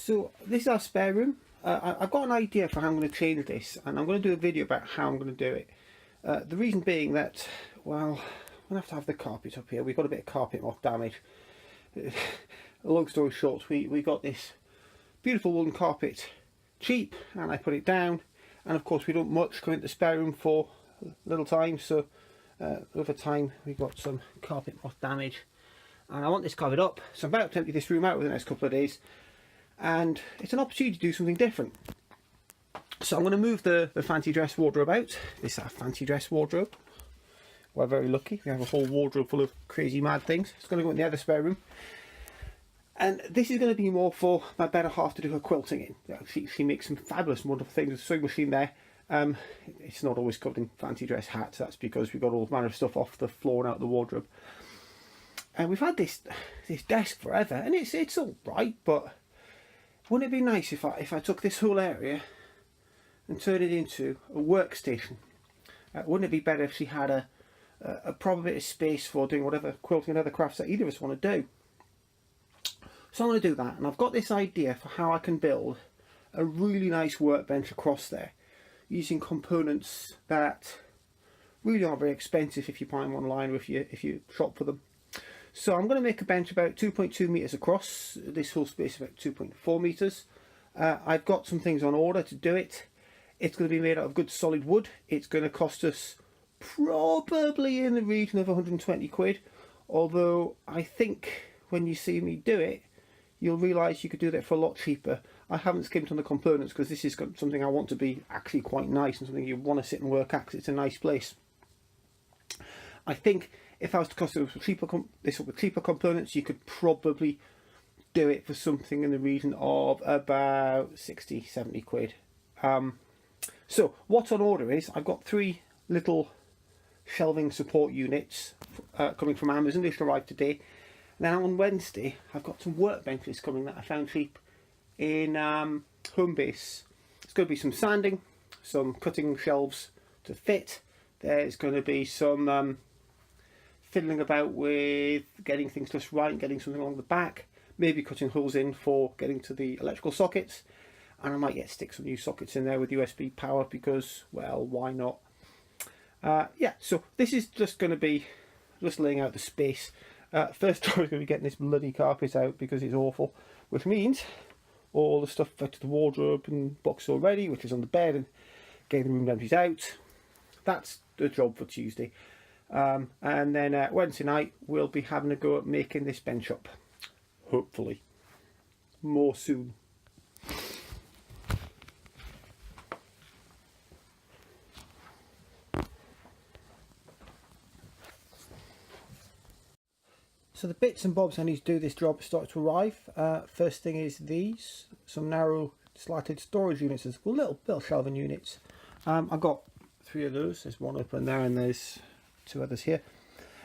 So this is our spare room. I've got an idea for how I'm going to change this, and I'm going to do a video about how I'm going to do it. The reason being that, well, I'm going to have the carpet up here. We've got a bit of carpet moth damage. Long story short, we got this beautiful woolen carpet cheap, and I put it down, and of course we don't much go into the spare room for a little time, so over time we got some carpet moth damage, and I want this covered up. So I'm about to empty this room out within the next couple of days, and it's an opportunity to do something different. So I'm going to move the fancy dress wardrobe out. This is our fancy dress wardrobe. We're very lucky, we have a whole wardrobe full of crazy mad things. It's going to go in the other spare room, and this is going to be more for my better half to do her quilting in. She makes some fabulous wonderful things with a sewing machine there. It's not always covered in fancy dress hats. That's because we've got all manner of stuff off the floor and out of the wardrobe. And we've had this desk forever, and it's all right, but wouldn't it be nice if I took this whole area and turned it into a workstation? Wouldn't it be better if she had a proper bit of space for doing whatever quilting and other crafts that either of us want to do? So I'm going to do that, and I've got this idea for how I can build a really nice workbench across there, using components that really aren't very expensive if you buy them online or if you shop for them. So I'm going to make a bench about 2.2 meters across. This whole space is about 2.4 meters. I've got some things on order to do it. It's going to be made out of good solid wood. It's going to cost us probably in the region of 120 quid, although I think when you see me do it, you'll realise you could do that for a lot cheaper. I haven't skimped on the components because this is something I want to be actually quite nice and something you want to sit and work at because it's a nice place. I think if I was to cost this with cheaper components, you could probably do it for something in the region of about 60-70 quid. So what's on order is I've got 3 little shelving support units coming from Amazon. They should arrive today. Now on Wednesday I've got some workbenches coming that I found cheap in Homebase. There's going to be some sanding, some cutting shelves to fit. There's going to be some fiddling about with getting things just right and getting something along the back, maybe cutting holes in for getting to the electrical sockets, and I might stick some new sockets in there with USB power because, well, why not? Yeah, so this is just going to be just laying out the space. First job is going to be getting this bloody carpet out because it's awful, which means all the stuff out of the wardrobe and box already, which is on the bed, and getting the room empties out. That's the job for Tuesday. And then Wednesday night we'll be having a go at making this bench up. Hopefully. More soon. So the bits and bobs I need to do this job start to arrive. First thing is these, some narrow slatted storage units, as well, little shelving units. I've got 3 of those. There's one open there and there's 2 others here.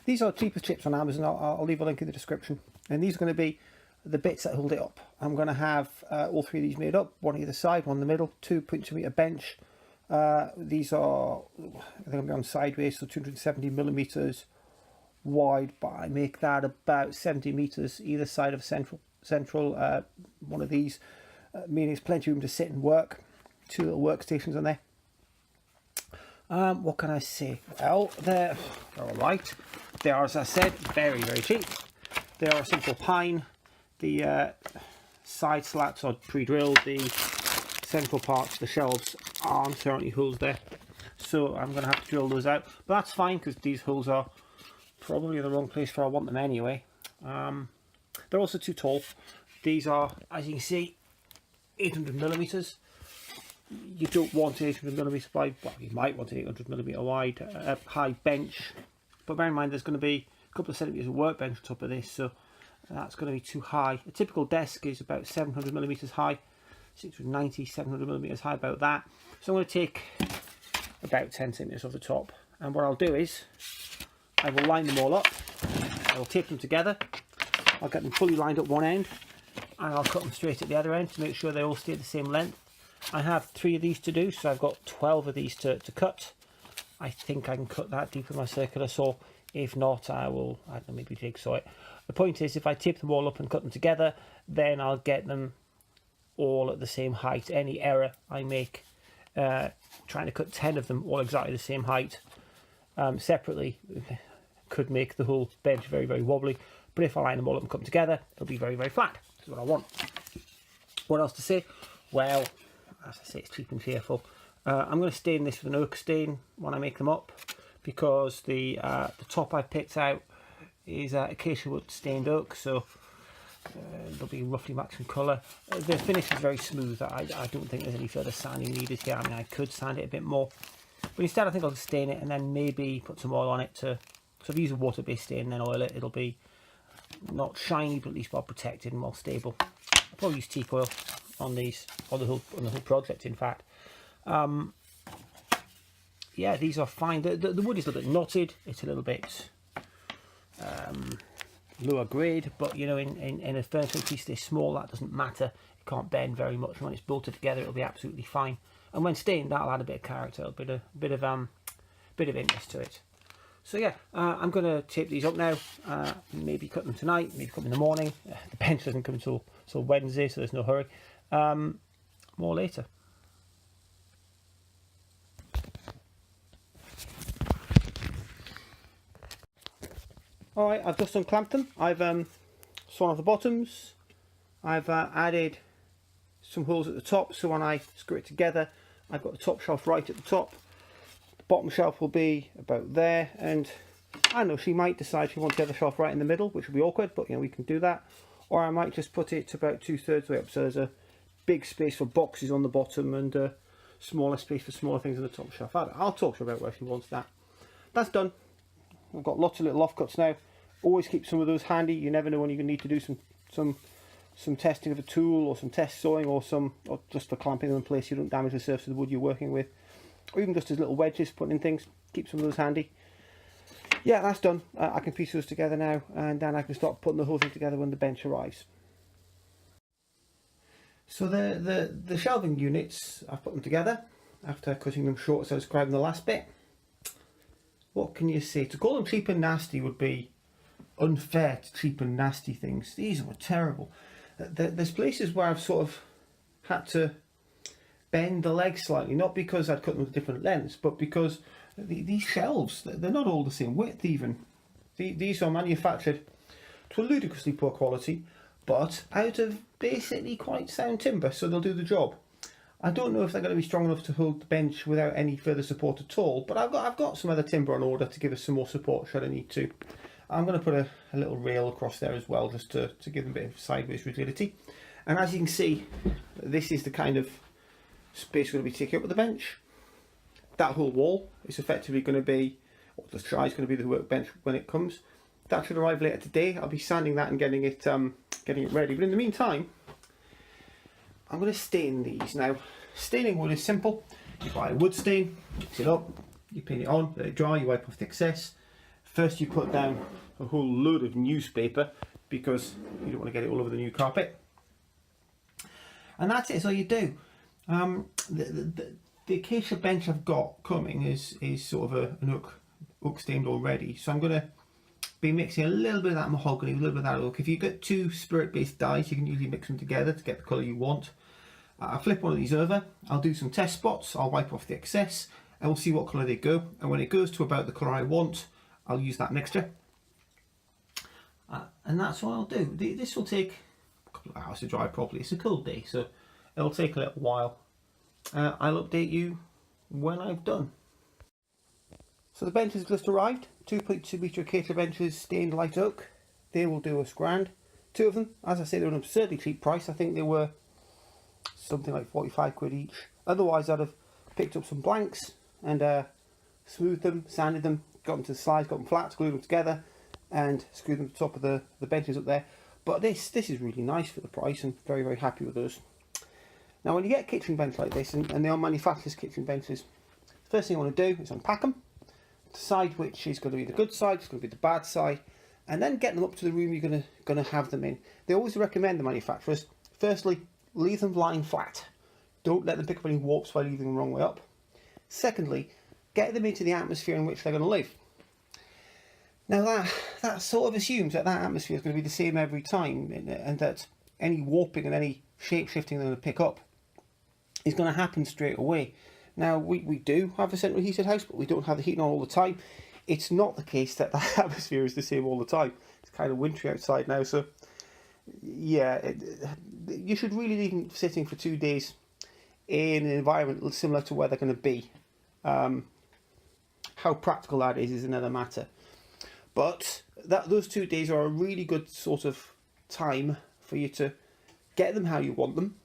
These are cheapest chips on Amazon. I'll leave a link in the description. And these are going to be the bits that hold it up. I'm going to have all 3 of these made up, one either side, one in the middle, 2.2 meter bench. These are, they're going to be on sideways, so 270 millimeters wide, but I make that about 70 meters either side of central one of these, meaning it's plenty of room to sit and work. 2 little workstations on there. What can I say? Well, they're all right. They are, as I said, very, very cheap. They are a simple pine. The side slats are pre-drilled. The central parts, the shelves, aren't. There aren't any holes there, so I'm going to have to drill those out. But that's fine because these holes are probably in the wrong place where I want them anyway. They're also too tall. These are, as you can see, 800 millimeters. You don't want an 800 millimeter wide, well, you might want an 800 millimeter wide high bench, but bear in mind there's going to be a couple of centimeters of workbench on top of this, so that's going to be too high. A typical desk is about 700 millimeters high, 690, 700 millimeters high, about that. So I'm going to take about 10 centimeters off the top, and what I'll do is I will line them all up. I will tape them together. I'll get them fully lined up one end, and I'll cut them straight at the other end to make sure they all stay the same length. I have 3 of these to do, so I've got 12 of these to cut. I think I can cut that deep with my circular saw. If not, I don't know, maybe jigsaw it. The point is, if I tape them all up and cut them together, then I'll get them all at the same height. Any error I make trying to cut 10 of them all exactly the same height separately could make the whole bench very, very wobbly. But if I line them all up and cut them together, it'll be very, very flat. That's what I want. What else to say? Well, as I say, it's cheap and cheerful. I'm going to stain this with an oak stain when I make them up, because the top I picked out is acacia wood stained oak, so they'll be roughly matching colour. The finish is very smooth. I don't think there's any further sanding needed here. I mean, I could sand it a bit more, but instead I think I'll stain it and then maybe put some oil on it to. So if you use a water-based stain and then oil it, it'll be not shiny, but at least well protected and well stable. I'll probably use teak oil on these, on the whole project, in fact. Yeah, these are fine. The wood is a little bit knotted. It's a little bit lower grade, but you know, in a furniture piece this small, that doesn't matter. It can't bend very much. When it's bolted together, it'll be absolutely fine. And when stained, that'll add a bit of character, a bit of interest to it. So yeah, I'm going to tape these up now. Maybe cut them tonight, maybe cut them in the morning. The bench doesn't come until Wednesday, so there's no hurry. More later. Alright, I've just unclamped them. I've sawn off the bottoms. I've added some holes at the top, so when I screw it together, I've got the top shelf right at the top. The bottom shelf will be about there, and I know she might decide she wants the other shelf right in the middle, which will be awkward, but you know, we can do that. Or I might just put it about 2/3 way up, so there's a big space for boxes on the bottom and a smaller space for smaller things on the top shelf. I'll talk to her about where she wants that. That's done. I've got lots of little offcuts now. Always keep some of those handy. You never know when you're going to need to do some testing of a tool, or some test sawing, or just for clamping them in place so you don't damage the surface of the wood you're working with. Or even just as little wedges, putting in things. Keep some of those handy. Yeah, that's done. I can piece those together now, and then I can start putting the whole thing together when the bench arrives. So the shelving units, I've put them together after cutting them short as I described in the last bit. What can you say? To call them cheap and nasty would be unfair to cheap and nasty things. These were terrible. There's places where I've sort of had to bend the legs slightly, not because I'd cut them with different lengths, but because these shelves, they're not all the same width even. These are manufactured to a ludicrously poor quality, but out of basically quite sound timber, so they'll do the job. I don't know if they're going to be strong enough to hold the bench without any further support at all, but I've got some other timber on order to give us some more support should I need to. I'm going to put a little rail across there as well, just to give them a bit of sideways rigidity. And as you can see, this is the kind of space we're going to be taking up with the bench. That whole wall is effectively going to be, or the try is going to be the workbench when it comes. That should arrive later today. I'll be sanding that and getting it ready. But in the meantime, I'm going to stain these. Now, staining wood is simple. You buy a wood stain, mix it up, you paint it on, let it dry, you wipe off the excess. First you put down a whole load of newspaper because you don't want to get it all over the new carpet. And that's it, that's all you do. The acacia bench I've got coming is sort of an oak stained already. So I'm going to be mixing a little bit of that mahogany, a little bit of that oak. If you've got two spirit-based dyes, you can usually mix them together to get the colour you want. I'll flip one of these over, I'll do some test spots, I'll wipe off the excess, and we'll see what colour they go. And when it goes to about the colour I want, I'll use that mixture. And that's what I'll do. This will take a couple of hours to dry properly. It's a cold day, so it'll take a little while. I'll update you when I've done. So the bench has just arrived. 2.2 metre acacia benches, stained light oak. They will do us grand. Two of them, as I say, they're an absurdly cheap price. I think they were something like 45 quid each. Otherwise I'd have picked up some blanks and smoothed them, sanded them, got them to the size, got them flat, glued them together and screwed them to the top of the benches up there. But this is really nice for the price, and very, very happy with those. Now when you get a kitchen bench like this, and they are manufacturers' kitchen benches, first thing you want to do is unpack them, decide which is going to be the good side, which is going to be the bad side, and then get them up to the room you're going to have them in. They always recommend, the manufacturers, firstly, leave them lying flat. Don't let them pick up any warps by leaving them the wrong way up. Secondly, get them into the atmosphere in which they're going to live. Now that sort of assumes that atmosphere is going to be the same every time, and that any warping and any shape shifting they're going to pick up is going to happen straight away. Now we do have a central heated house, but we don't have the heating on all the time. It's not the case that the atmosphere is the same all the time. It's kind of wintry outside now, so yeah, you should really leave them sitting for 2 days in an environment similar to where they're going to be. How practical that is another matter. But those 2 days are a really good sort of time for you to get them how you want them,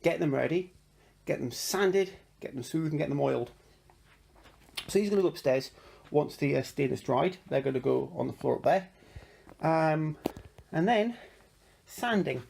get them ready, get them sanded, get them smooth and get them oiled. So he's going to go upstairs once the stain is dried. They're going to go on the floor up there. And then sanding.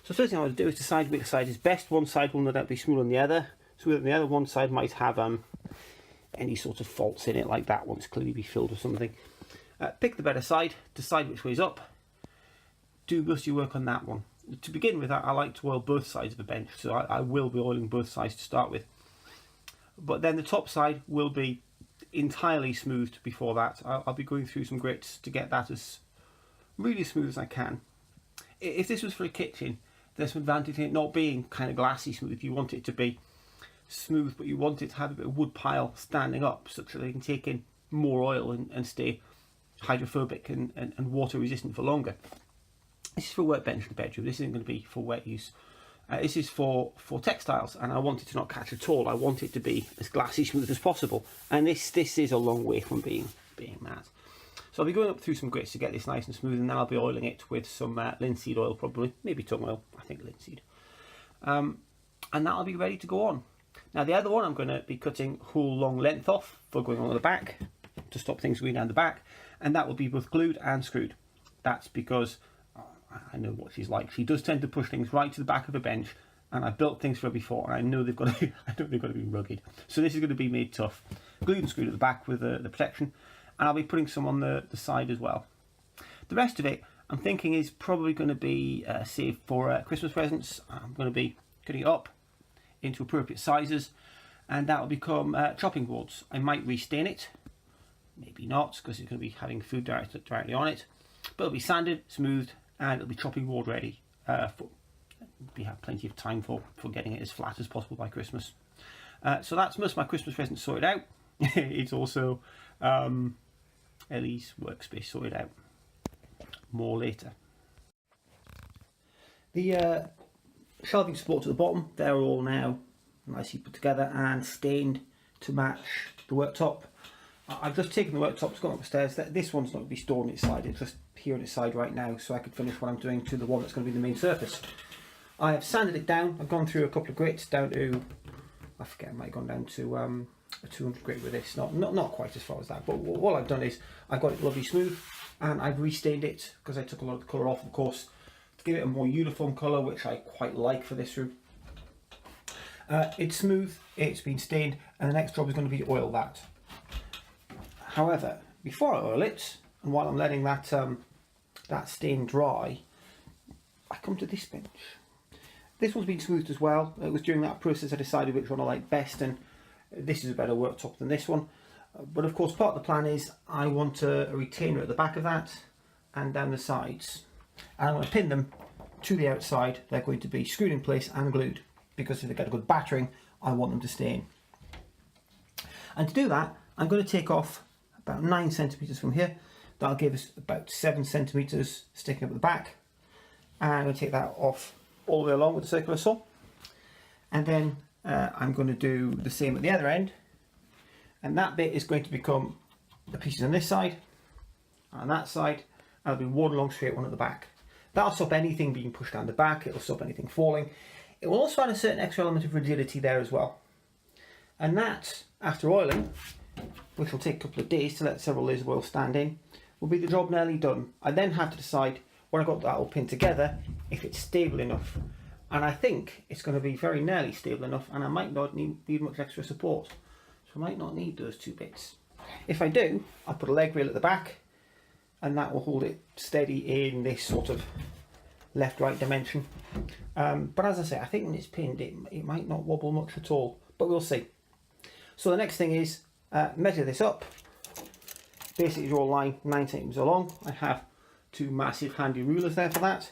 So first thing I want to do is decide which side is best. One side will no doubt be smoother than the other. Smoother than the other. One side might have any sort of faults in it, like that one's clearly be filled with something. Pick the better side, decide which way's up, do most of your work on that one. To begin with, I like to oil both sides of the bench, so I will be oiling both sides to start with. But then the top side will be entirely smoothed before that. I'll be going through some grits to get that as really smooth as I can. If this was for a kitchen, there's some advantage in it not being kind of glassy smooth. You want it to be smooth, but you want it to have a bit of wood pile standing up such that they can take in more oil and stay hydrophobic and water resistant for longer. This is for workbench in the bedroom. This isn't going to be for wet use. This is for textiles, and I want it to not catch at all. I want it to be as glassy smooth as possible, and this is a long way from being that. So I'll be going up through some grits to get this nice and smooth, and then I'll be oiling it with some linseed oil, probably, maybe tung oil, I think linseed. And that'll be ready to go on. Now the other one I'm going to be cutting whole long length off for going on the back to stop things going down the back, and that will be both glued and screwed. That's because I know what she's like. She does tend to push things right to the back of a bench, and I've built things for her before, and I know they've got to be, they've got to be rugged. So this is going to be made tough. Glued and screwed at the back with the protection, and I'll be putting some on the side as well. The rest of it, I'm thinking, is probably going to be saved for Christmas presents. I'm going to be cutting it up into appropriate sizes, and that will become chopping boards. I might restain it, maybe not, because it's going to be having food directly on it, but it'll be sanded, smoothed, and it'll be chopping board ready. We have plenty of time for getting it as flat as possible by Christmas. So that's most of my Christmas presents sorted out. It's also Ellie's workspace sorted out. More later. The shelving supports at the bottom, they're all now nicely put together and stained to match the worktop. I've just taken the worktop, gone upstairs. This one's not going to be stored on its side, it's just here on its side right now, so I could finish what I'm doing to the one that's going to be the main surface. I have sanded it down. I've gone through a couple of grits down to, I forget, I might have gone down to a 200 grit with this, not quite as far as that, but what I've done is I've got it lovely smooth, and I've restained it because I took a lot of the colour off, of course, to give it a more uniform colour, which I quite like for this room. It's smooth, it's been stained, and the next job is going to be to oil that. However, before I oil it, and while I'm letting that that stain dry, I come to this bench. This one's been smoothed as well. It was during that process I decided which one I like best, and this is a better worktop than this one. But of course, part of the plan is I want a retainer at the back of that and down the sides. And I'm going to pin them to the outside. They're going to be screwed in place and glued, because if they get a good battering, I want them to stay in. And to do that, I'm going to take off about 9 centimetres from here. That'll give us about 7 centimetres sticking up at the back. And I'm going to take that off all the way along with the circular saw. And then I'm going to do the same at the other end. And that bit is going to become the pieces on this side and that side. And there'll be one long straight one at the back. That'll stop anything being pushed down the back. It'll stop anything falling. It will also add a certain extra element of rigidity there as well. And that, after oiling, which will take a couple of days to let several layers of oil stand in, will be the job nearly done. I then have to decide, when I've got that all pinned together, if it's stable enough. And I think it's going to be very nearly stable enough, and I might not need much extra support. So I might not need those two bits. If I do, I'll put a leg rail at the back, and that will hold it steady in this sort of left-right dimension. But as I say, I think when it's pinned, it might not wobble much at all, but we'll see. So the next thing is measure this up. Basically draw a line 9 centimeters along. I have two massive handy rulers there for that.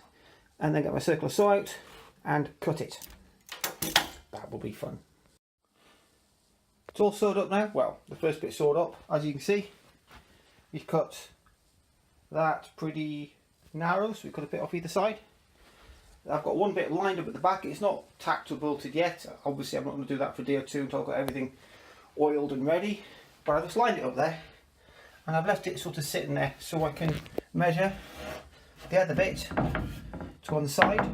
and then get my circular saw out and cut it. That will be fun. It's all sewed up now. Well, the first bit's sewed up, as you can see. We've cut that pretty narrow, so we cut a bit off either side. I've got one bit lined up at the back. It's not tacked or bolted yet. Obviously I'm not going to do that for a day or two until I've got everything oiled and ready, but I've just lined it up there and I've left it sort of sitting there so I can measure the other bit to one side.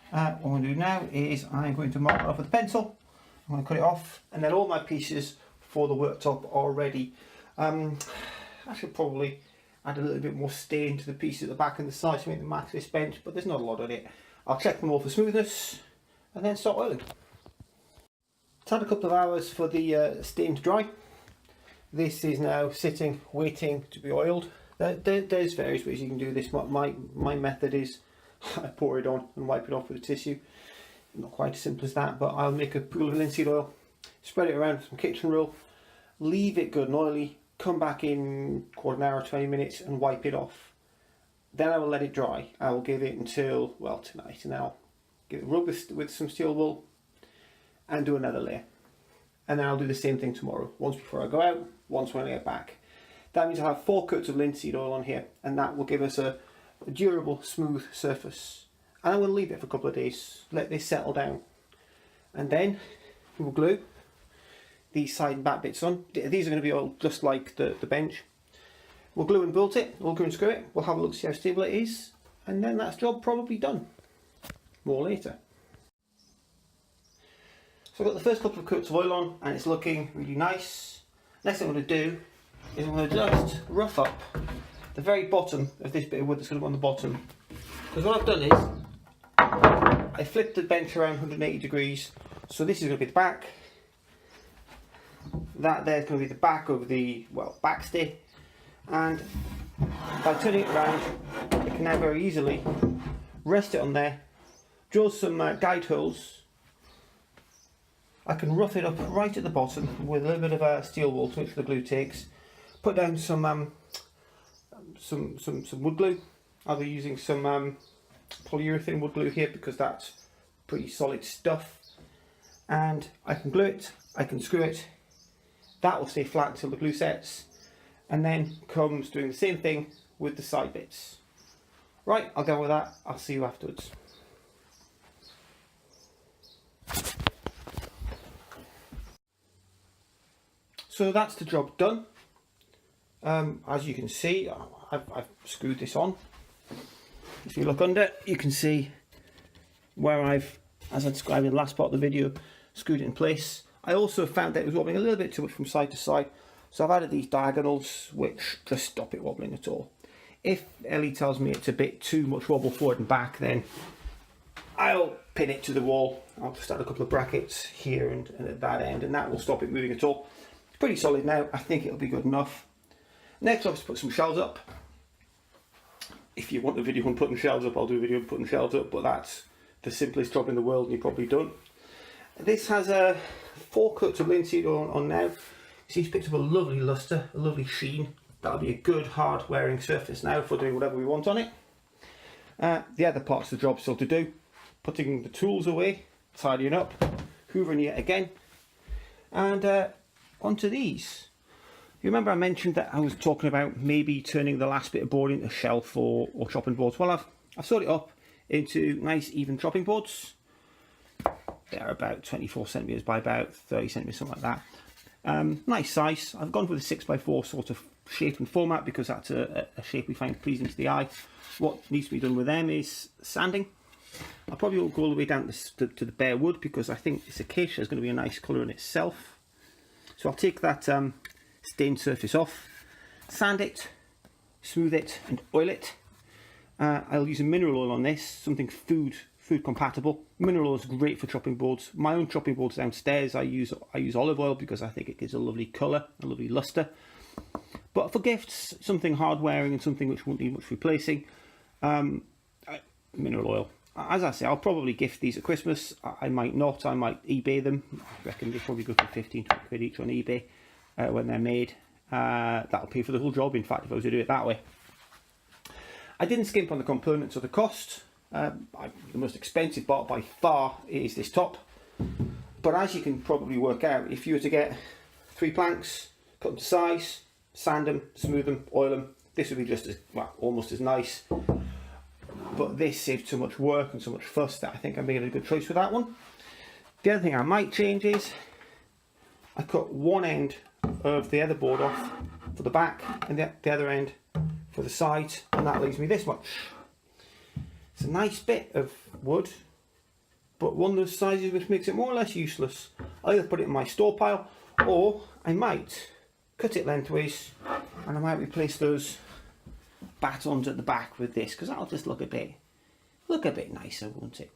What I'm going to do now is I'm going to mark it off with a pencil. I'm going to cut it off, and then all my pieces for the worktop are ready. I should probably add a little bit more stain to the piece at the back and the side to make them match this bench, but there's not a lot on it. I'll check them all for smoothness and then start oiling. It's had a couple of hours for the stain to dry. This is now sitting waiting to be oiled. There's various ways you can do this. My method is I pour it on and wipe it off with a tissue. Not quite as simple as that, but I'll make a pool of linseed oil, spread it around with some kitchen roll, leave it good and oily, come back in quarter of an hour, 20 minutes and wipe it off. Then I will let it dry. I will give it until, well, tonight, and then I'll give it a rub with some steel wool and do another layer. And then I'll do the same thing tomorrow, once before I go out, once when I get back. That means I'll have 4 coats of linseed oil on here, and that will give us a durable, smooth surface. And I'm going to leave it for a couple of days, let this settle down. And then we will glue these side and back bits on. These are going to be all just like the bench. We'll glue and bolt it, we'll glue and screw it, we'll have a look to see how stable it is, and then that's job probably done. More later. So I've got the first couple of coats of oil on and it's looking really nice. Next thing I'm going to do is I'm going to just rough up the very bottom of this bit of wood that's going to go on the bottom. Because what I've done is I flipped the bench around 180 degrees, so this is going to be the back. That there's going to be the back of the, well, backstay, and by turning it around I can now very easily rest it on there, drill some guide holes. I can rough it up right at the bottom with a little bit of steel wool to make sure the glue takes. Put down some wood glue. I'll be using some polyurethane wood glue here because that's pretty solid stuff, and I can glue it, I can screw it. That will stay flat until the glue sets, and then comes doing the same thing with the side bits. Right, I'll go with that. I'll see you afterwards. So that's the job done. As you can see, I've screwed this on. If you look under, you can see where I've, as I described in the last part of the video, screwed it in place. I also found that it was wobbling a little bit too much from side to side, so I've added these diagonals which just stop it wobbling at all. If Ellie tells me it's a bit too much wobble forward and back, then I'll pin it to the wall. I'll just add a couple of brackets here and at that end, and that will stop it moving at all. It's pretty solid now. I think it'll be good enough. Next, I'll just put some shelves up. If you want a video on putting shelves up, I'll do a video on putting shelves up, but that's the simplest job in the world and you're probably done. This has 4 coats of linseed oil on now. See, it's picked up a lovely luster, a lovely sheen. That'll be a good hard wearing surface now for doing whatever we want on it. The other parts of the job still to do. Putting the tools away, tidying up, hoovering yet again, and onto these. You remember I mentioned that I was talking about maybe turning the last bit of board into shelf or chopping boards. Well, I've sawed it up into nice even chopping boards. They're about 24 centimeters by about 30 centimeters, something like that. Nice size. I've gone with a 6x4 sort of shape and format because that's a shape we find pleasing to the eye. What needs to be done with them is sanding. I probably won't go all the way down to the bare wood because I think this acacia is going to be a nice colour in itself. So I'll take that stained surface off, sand it, smooth it and oil it. I'll use a mineral oil on this, something food compatible. Mineral oil is great for chopping boards. My own chopping boards downstairs I use olive oil because I think it gives a lovely colour, a lovely lustre. But for gifts, something hard wearing and something which won't need much replacing, mineral oil. As I say, I'll probably gift these at Christmas. I might not, I might eBay them. I reckon they probably go for 15, 20 quid each on eBay when they're made. That'll pay for the whole job, in fact, if I was to do it that way. I didn't skimp on the components or the cost. The most expensive part by far is this top. But as you can probably work out, if you were to get 3 planks, cut them to size, sand them, smooth them, oil them, this would be just as, well, almost as nice. But this saves so much work and so much fuss that I think I made a good choice with that one. The other thing I might change is I cut one end of the other board off for the back and the other end for the sides, and that leaves me this much. It's a nice bit of wood, but one of those sizes which makes it more or less useless. I'll either put it in my store pile, or I might cut it lengthways and I might replace those batons at the back with this, because that'll just look a bit nicer, won't it?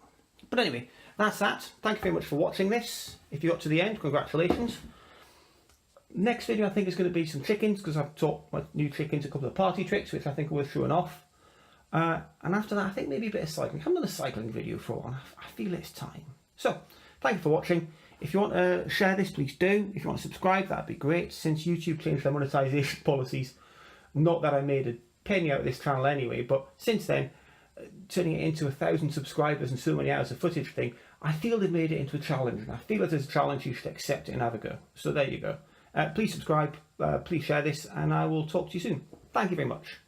But anyway, that's that. Thank you very much for watching this. If you got to the end, congratulations. Next video I think is going to be some chickens, because I've taught my new chickens a couple of party tricks which I think are worth showing off. And after that I think maybe a bit of cycling. I haven't done a cycling video for a while. I feel it's time. So, thank you for watching. If you want to share this, please do. If you want to subscribe, that'd be great. Since YouTube changed their monetization policies, not that I made a penny out of this channel anyway, but since then, turning it into 1,000 subscribers and so many hours of footage thing, I feel they've made it into a challenge, and I feel it as a challenge you should accept it and have a go. So there you go. Please subscribe, please share this, and I will talk to you soon. Thank you very much.